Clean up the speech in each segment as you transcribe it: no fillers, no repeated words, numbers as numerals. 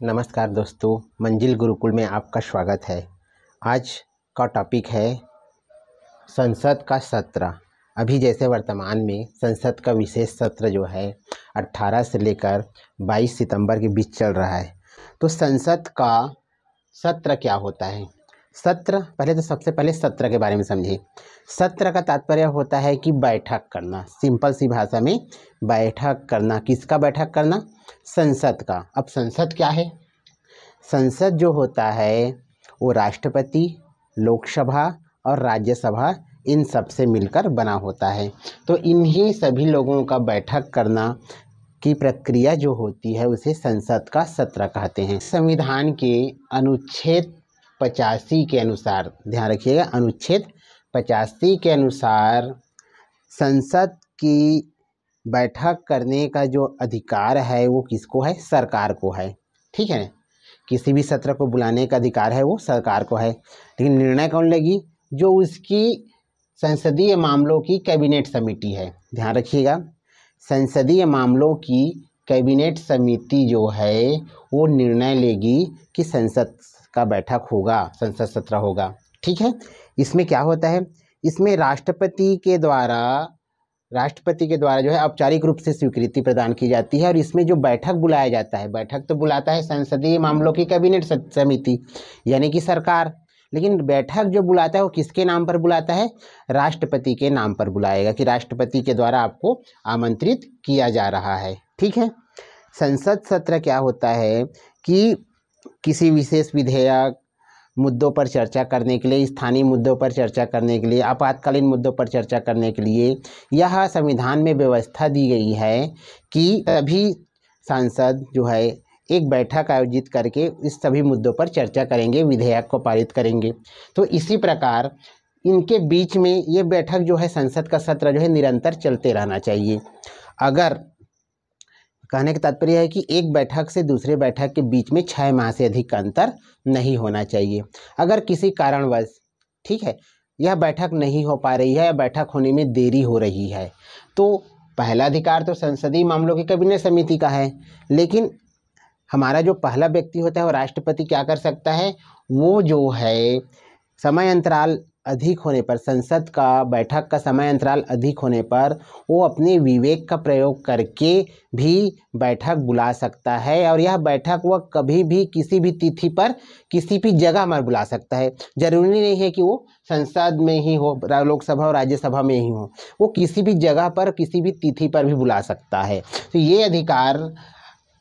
नमस्कार दोस्तों, मंजिल गुरुकुल में आपका स्वागत है। आज का टॉपिक है संसद का सत्र। अभी जैसे वर्तमान में संसद का विशेष सत्र जो है 18 से लेकर 22 सितंबर के बीच चल रहा है। तो संसद का सत्र क्या होता है? सत्र, पहले तो सबसे पहले सत्र के बारे में समझिए। सत्र का तात्पर्य होता है कि बैठक करना, सिंपल सी भाषा में बैठक करना। किसका बैठक करना? संसद का। अब संसद क्या है? संसद जो होता है वो राष्ट्रपति, लोकसभा और राज्यसभा इन सब से मिलकर बना होता है। तो इन्हीं सभी लोगों का बैठक करना की प्रक्रिया जो होती है उसे संसद का सत्र कहते हैं। संविधान के अनुच्छेद 85 के अनुसार, ध्यान रखिएगा, अनुच्छेद 85 के अनुसार संसद की बैठक करने का जो अधिकार है वो किसको है? सरकार को है। ठीक है ना? किसी भी सत्र को बुलाने का अधिकार है वो सरकार को है, लेकिन निर्णय कौन लेगी? जो उसकी संसदीय मामलों की कैबिनेट समिति है। ध्यान रखिएगा, संसदीय मामलों की कैबिनेट समिति जो है वो निर्णय लेगी कि संसद का बैठक होगा, संसद सत्र होगा। ठीक है। इसमें क्या होता है? इसमें राष्ट्रपति के द्वारा जो है औपचारिक रूप से स्वीकृति प्रदान की जाती है। और इसमें जो बैठक बुलाया जाता है, बैठक तो बुलाता है संसदीय मामलों की कैबिनेट समिति यानी कि सरकार, लेकिन बैठक जो बुलाता है वो किसके नाम पर बुलाता है? राष्ट्रपति के नाम पर बुलाएगा कि राष्ट्रपति के द्वारा आपको आमंत्रित किया जा रहा है। ठीक है। संसद सत्र क्या होता है कि किसी विशेष विधेयक, मुद्दों पर चर्चा करने के लिए, स्थानीय मुद्दों पर चर्चा करने के लिए, आपातकालीन मुद्दों पर चर्चा करने के लिए यह संविधान में व्यवस्था दी गई है कि सभी सांसद जो है एक बैठक आयोजित करके इस सभी मुद्दों पर चर्चा करेंगे, विधेयक को पारित करेंगे। तो इसी प्रकार इनके बीच में ये बैठक जो है, संसद का सत्र जो है निरंतर चलते रहना चाहिए। अगर कहने का तात्पर्य है कि एक बैठक से दूसरे बैठक के बीच में 6 माह से अधिक का अंतर नहीं होना चाहिए। अगर किसी कारणवश, ठीक है, यह बैठक नहीं हो पा रही है या बैठक होने में देरी हो रही है, तो पहला अधिकार तो संसदीय मामलों की कैबिनेट समिति का है, लेकिन हमारा जो पहला व्यक्ति होता है वो राष्ट्रपति क्या कर सकता है? वो जो है समय अंतराल अधिक होने पर, संसद का बैठक का समय अंतराल अधिक होने पर वो अपने विवेक का प्रयोग करके भी बैठक बुला सकता है। और यह बैठक वह कभी भी किसी भी तिथि पर किसी भी जगह में बुला सकता है। जरूरी नहीं है कि वो संसद में ही हो, लोकसभा और राज्यसभा में ही हो, वो किसी भी जगह पर किसी भी तिथि पर भी बुला सकता है। तो ये अधिकार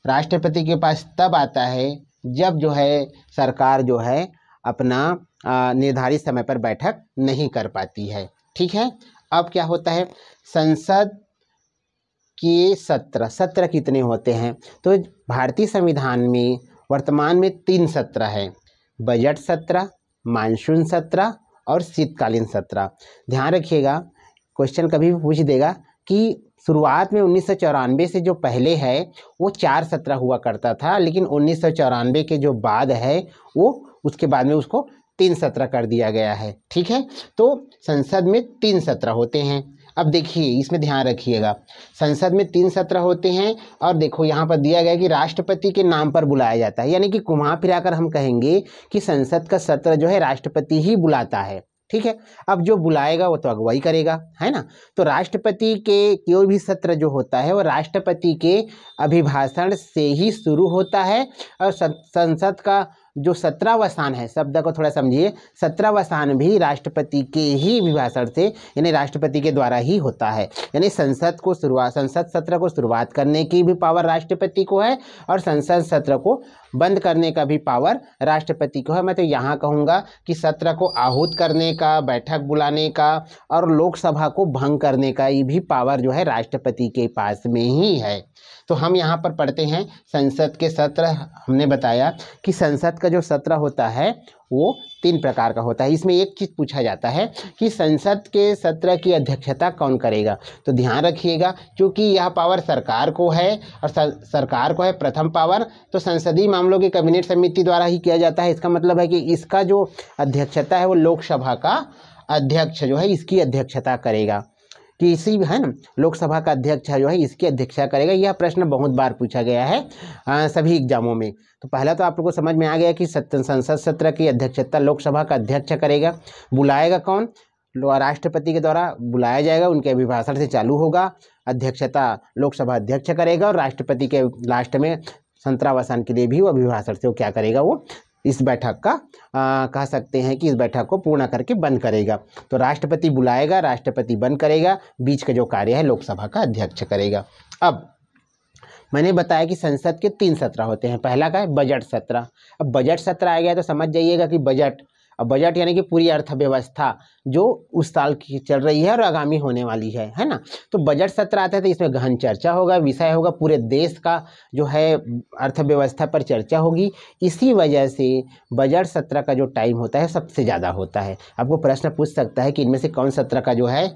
राष्ट्रपति के पास तब आता है जब जो है सरकार जो है अपना निर्धारित समय पर बैठक नहीं कर पाती है। ठीक है। अब क्या होता है? संसद के सत्र कितने होते हैं? तो भारतीय संविधान में वर्तमान में 3 सत्र है: बजट सत्र, मानसून सत्र और शीतकालीन सत्र। ध्यान रखिएगा, क्वेश्चन कभी भी पूछ देगा कि शुरुआत में 1994 से जो पहले है वो 4 सत्र हुआ करता था, लेकिन 1994 के जो बाद है वो उसके बाद में उसको 3 सत्र कर दिया गया है। ठीक है। तो संसद में 3 सत्र होते हैं। अब देखिए, इसमें ध्यान रखिएगा, संसद में 3 सत्र होते हैं और देखो यहाँ पर दिया गया कि राष्ट्रपति के नाम पर बुलाया जाता है, यानी कि घुमा फिराकर हम कहेंगे कि संसद का सत्र जो है राष्ट्रपति ही बुलाता है। ठीक है। अब जो बुलाएगा वो तो अगुवाई करेगा, है ना? तो राष्ट्रपति के कोई भी सत्र जो होता है वो राष्ट्रपति के अभिभाषण से ही शुरू होता है। और संसद का जो 17वां है, शब्द को थोड़ा समझिए, 17वां भी राष्ट्रपति के ही अभिभाषण से, यानी राष्ट्रपति के द्वारा ही होता है। यानी संसद सत्र को शुरुआत करने की भी पावर राष्ट्रपति को है और संसद सत्र को बंद करने का भी पावर राष्ट्रपति को है। मैं तो यहाँ कहूँगा कि सत्र को आहूत करने का, बैठक बुलाने का और लोकसभा को भंग करने का ये भी पावर जो है राष्ट्रपति के पास में ही है। तो हम यहाँ पर पढ़ते हैं संसद के सत्र। हमने बताया कि संसद का जो सत्र होता है वो 3 प्रकार का होता है। इसमें एक चीज़ पूछा जाता है कि संसद के सत्र की अध्यक्षता कौन करेगा? तो ध्यान रखिएगा, क्योंकि यह पावर सरकार को है और सरकार को है प्रथम पावर, तो संसदीय मामलों की कैबिनेट समिति द्वारा ही किया जाता है। इसका मतलब है कि इसका जो अध्यक्षता है वो लोकसभा का अध्यक्ष जो है इसकी अध्यक्षता करेगा। किसी भी है ना लोकसभा का अध्यक्ष जो है इसकी अध्यक्षता करेगा। यह प्रश्न बहुत बार पूछा गया है सभी एग्जामों में। तो पहला तो आप लोगों को समझ में आ गया कि संसद सत्र की अध्यक्षता लोकसभा का अध्यक्ष करेगा। बुलाएगा कौन? राष्ट्रपति के द्वारा बुलाया जाएगा, उनके अभिभाषण से चालू होगा। अध्यक्षता लोकसभा अध्यक्ष करेगा और राष्ट्रपति के लास्ट में संतरावसान के लिए भी वो अभिभाषण से वो क्या करेगा, वो इस बैठक का कह सकते हैं कि इस बैठक को पूर्ण करके बंद करेगा। तो राष्ट्रपति बुलाएगा, राष्ट्रपति बंद करेगा, बीच का जो कार्य है लोकसभा का अध्यक्ष करेगा। अब मैंने बताया कि संसद के 3 सत्र होते हैं। पहला का है बजट सत्र। अब बजट सत्र आ गया तो समझ जाइएगा कि बजट, अब बजट यानी कि पूरी अर्थव्यवस्था जो उस साल की चल रही है और आगामी होने वाली है ना। तो बजट सत्र आता है तो इसमें गहन चर्चा होगा, विषय होगा पूरे देश का जो है अर्थव्यवस्था पर चर्चा होगी। इसी वजह से बजट सत्र का जो टाइम होता है सबसे ज़्यादा होता है। आपको प्रश्न पूछ सकता है कि इनमें से कौन सत्र का जो है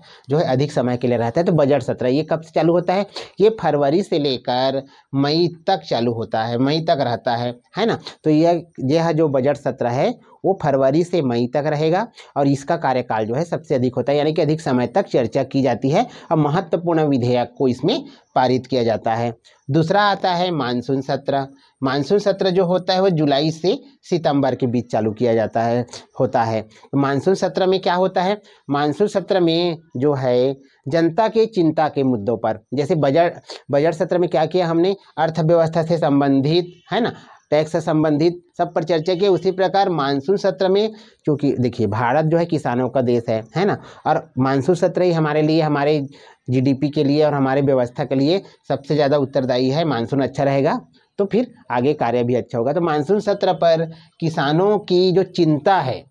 अधिक समय के लिए रहता है। तो बजट सत्र ये कब से चालू होता है? ये फरवरी से लेकर मई तक चालू होता है, मई तक रहता है ना। तो यह जो बजट सत्र है वो फरवरी से मई तक रहेगा और इसका कार्यकाल जो है सबसे अधिक होता है, यानी कि अधिक समय तक चर्चा की जाती है और महत्वपूर्ण विधेयक को इसमें पारित किया जाता है। दूसरा आता है मानसून सत्र। मानसून सत्र जो होता है वो जुलाई से सितंबर के बीच चालू किया जाता है होता है। तो मानसून सत्र में क्या होता है? मानसून सत्र में जो है जनता के चिंता के मुद्दों पर, जैसे बजट सत्र में क्या किया हमने, अर्थव्यवस्था से संबंधित है ना, टैक्स से संबंधित सब पर चर्चा की। उसी प्रकार मानसून सत्र में, क्योंकि देखिए भारत जो है किसानों का देश है ना, और मानसून सत्र ही हमारे लिए, हमारे जीडीपी के लिए और हमारे व्यवस्था के लिए सबसे ज़्यादा उत्तरदायी है। मानसून अच्छा रहेगा तो फिर आगे कार्य भी अच्छा होगा। तो मानसून सत्र पर किसानों की जो चिंता है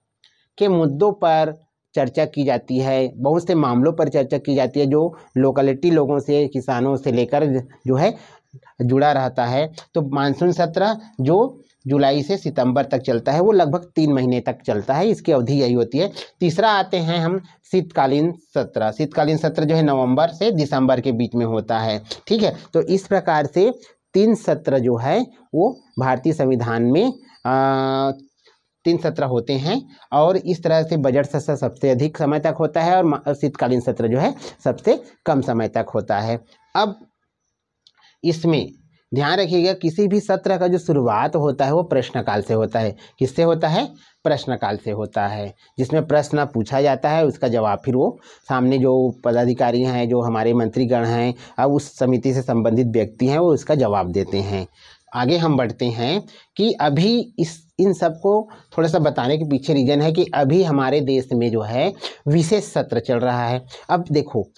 के मुद्दों पर चर्चा की जाती है, बहुत से मामलों पर चर्चा की जाती है जो लोकलिटी लोगों से, किसानों से लेकर जो है जुड़ा रहता है। तो मानसून सत्र जो जुलाई से सितंबर तक चलता है वो लगभग 3 महीने तक चलता है, इसकी अवधि यही होती है। तीसरा आते हैं हम शीतकालीन सत्र। शीतकालीन सत्र जो है नवंबर से दिसंबर के बीच में होता है, ठीक है। तो इस प्रकार से 3 सत्र जो है वो भारतीय संविधान में 3 सत्र होते हैं और इस तरह से बजट सत्र सबसे अधिक समय तक होता है और शीतकालीन सत्र जो है सबसे कम समय तक होता है। अब इसमें ध्यान रखिएगा किसी भी सत्र का जो शुरुआत होता है वो प्रश्नकाल से होता है। किससे होता है? प्रश्नकाल से होता है, जिसमें प्रश्न पूछा जाता है, उसका जवाब फिर वो सामने जो पदाधिकारी हैं, जो हमारे मंत्रीगण हैं, अब उस समिति से संबंधित व्यक्ति हैं, वो उसका जवाब देते हैं। आगे हम बढ़ते हैं कि अभी इन सब को थोड़ा सा बताने के पीछे रीज़न है कि अभी हमारे देश में जो है विशेष सत्र चल रहा है। अब देखो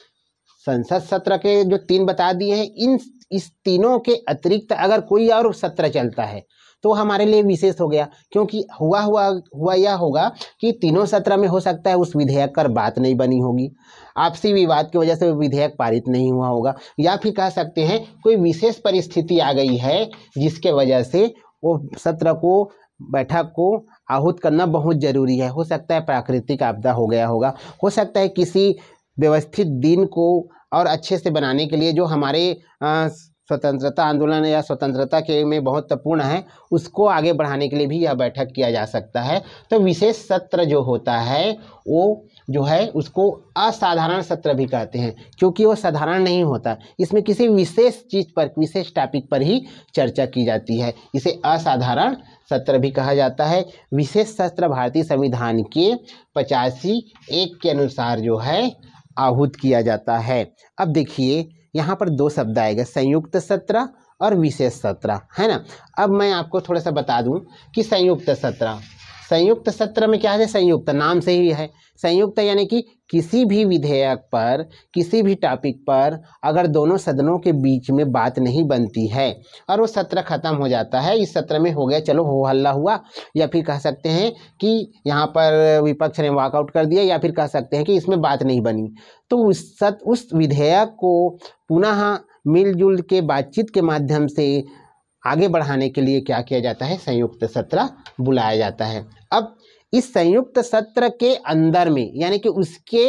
संसद सत्र के जो 3 बता दिए हैं, इस तीनों के अतिरिक्त अगर कोई और सत्र चलता है तो हमारे लिए विशेष हो गया, क्योंकि हुआ यह होगा कि तीनों सत्र में हो सकता है उस विधेयक पर बात नहीं बनी होगी, आपसी विवाद की वजह से वो विधेयक पारित नहीं हुआ होगा, या फिर कह सकते हैं कोई विशेष परिस्थिति आ गई है जिसके वजह से वो सत्र को, बैठक को आहूत करना बहुत ज़रूरी है। हो सकता है प्राकृतिक आपदा हो गया होगा, हो सकता है किसी व्यवस्थित दिन को और अच्छे से बनाने के लिए जो हमारे स्वतंत्रता आंदोलन या स्वतंत्रता के में बहुत महत्वपूर्ण है, उसको आगे बढ़ाने के लिए भी यह बैठक किया जा सकता है। तो विशेष सत्र जो होता है वो जो है उसको असाधारण सत्र भी कहते हैं, क्योंकि वो साधारण नहीं होता, इसमें किसी विशेष चीज़ पर, विशेष टॉपिक पर ही चर्चा की जाती है, इसे असाधारण सत्र भी कहा जाता है। विशेष सत्र भारतीय संविधान के 85(1) के अनुसार जो है आहूत किया जाता है। अब देखिए यहाँ पर 2 शब्द आएगा, संयुक्त सत्र और विशेष सत्र, है ना। अब मैं आपको थोड़ा सा बता दूं कि संयुक्त सत्र में क्या है, संयुक्त नाम से ही है, संयुक्त यानी कि किसी भी विधेयक पर, किसी भी टॉपिक पर अगर दोनों सदनों के बीच में बात नहीं बनती है और वो सत्र खत्म हो जाता है, इस सत्र में हो गया, चलो हो हल्ला हुआ, या फिर कह सकते हैं कि यहाँ पर विपक्ष ने वॉकआउट कर दिया, या फिर कह सकते हैं कि इसमें बात नहीं बनी, तो उस विधेयक को पुनः मिलजुल के बातचीत के माध्यम से आगे बढ़ाने के लिए क्या किया जाता है, संयुक्त सत्र बुलाया जाता है। अब इस संयुक्त सत्र के अंदर में, यानी कि उसके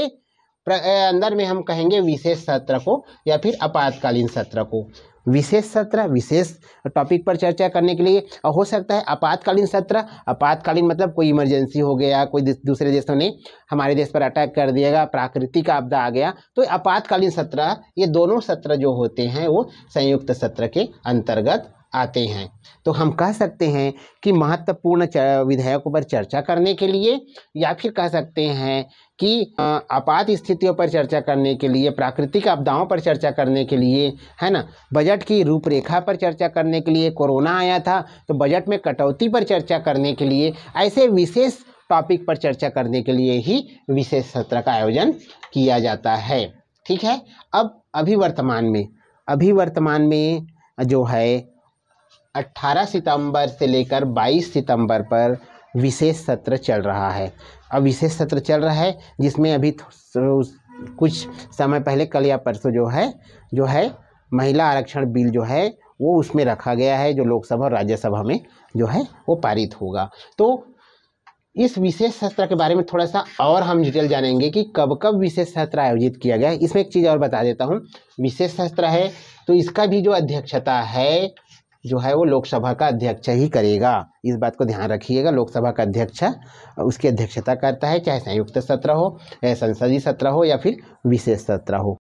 अंदर में हम कहेंगे विशेष सत्र को या फिर आपातकालीन सत्र को। विशेष सत्र विशेष टॉपिक पर चर्चा करने के लिए, और हो सकता है आपातकालीन सत्र। आपातकालीन मतलब कोई इमरजेंसी हो गया, कोई दूसरे देशों ने हमारे देश पर अटैक कर दिएगा, प्राकृतिक आपदा आ गया, तो आपातकालीन सत्र, ये दोनों सत्र जो होते हैं वो संयुक्त सत्र के अंतर्गत आते हैं। तो हम कह सकते हैं कि महत्वपूर्ण विधेयकों पर चर्चा करने के लिए, या फिर कह सकते हैं कि आपात स्थितियों पर चर्चा करने के लिए, प्राकृतिक आपदाओं पर चर्चा करने के लिए, है ना, बजट की रूपरेखा पर चर्चा करने के लिए, कोरोना आया था तो बजट में कटौती पर चर्चा करने के लिए, ऐसे विशेष टॉपिक पर चर्चा करने के लिए ही विशेष सत्र का आयोजन किया जाता है। ठीक है। अब अभी वर्तमान में जो है 18 सितंबर से लेकर 22 सितंबर पर विशेष सत्र चल रहा है। अब विशेष सत्र चल रहा है जिसमें अभी कुछ समय पहले, कल या परसों जो है महिला आरक्षण बिल जो है वो उसमें रखा गया है, जो लोकसभा और राज्यसभा में जो है वो पारित होगा। तो इस विशेष सत्र के बारे में थोड़ा सा और हम डिटेल जानेंगे कि कब कब विशेष सत्र आयोजित किया गया है। इसमें एक चीज़ और बता देता हूँ, विशेष सत्र है तो इसका भी जो अध्यक्षता है जो है वो लोकसभा का अध्यक्ष ही करेगा। इस बात को ध्यान रखिएगा, लोकसभा का अध्यक्ष उसकी अध्यक्षता करता है, चाहे संयुक्त सत्र हो, संसदीय सत्र हो या फिर विशेष सत्र हो।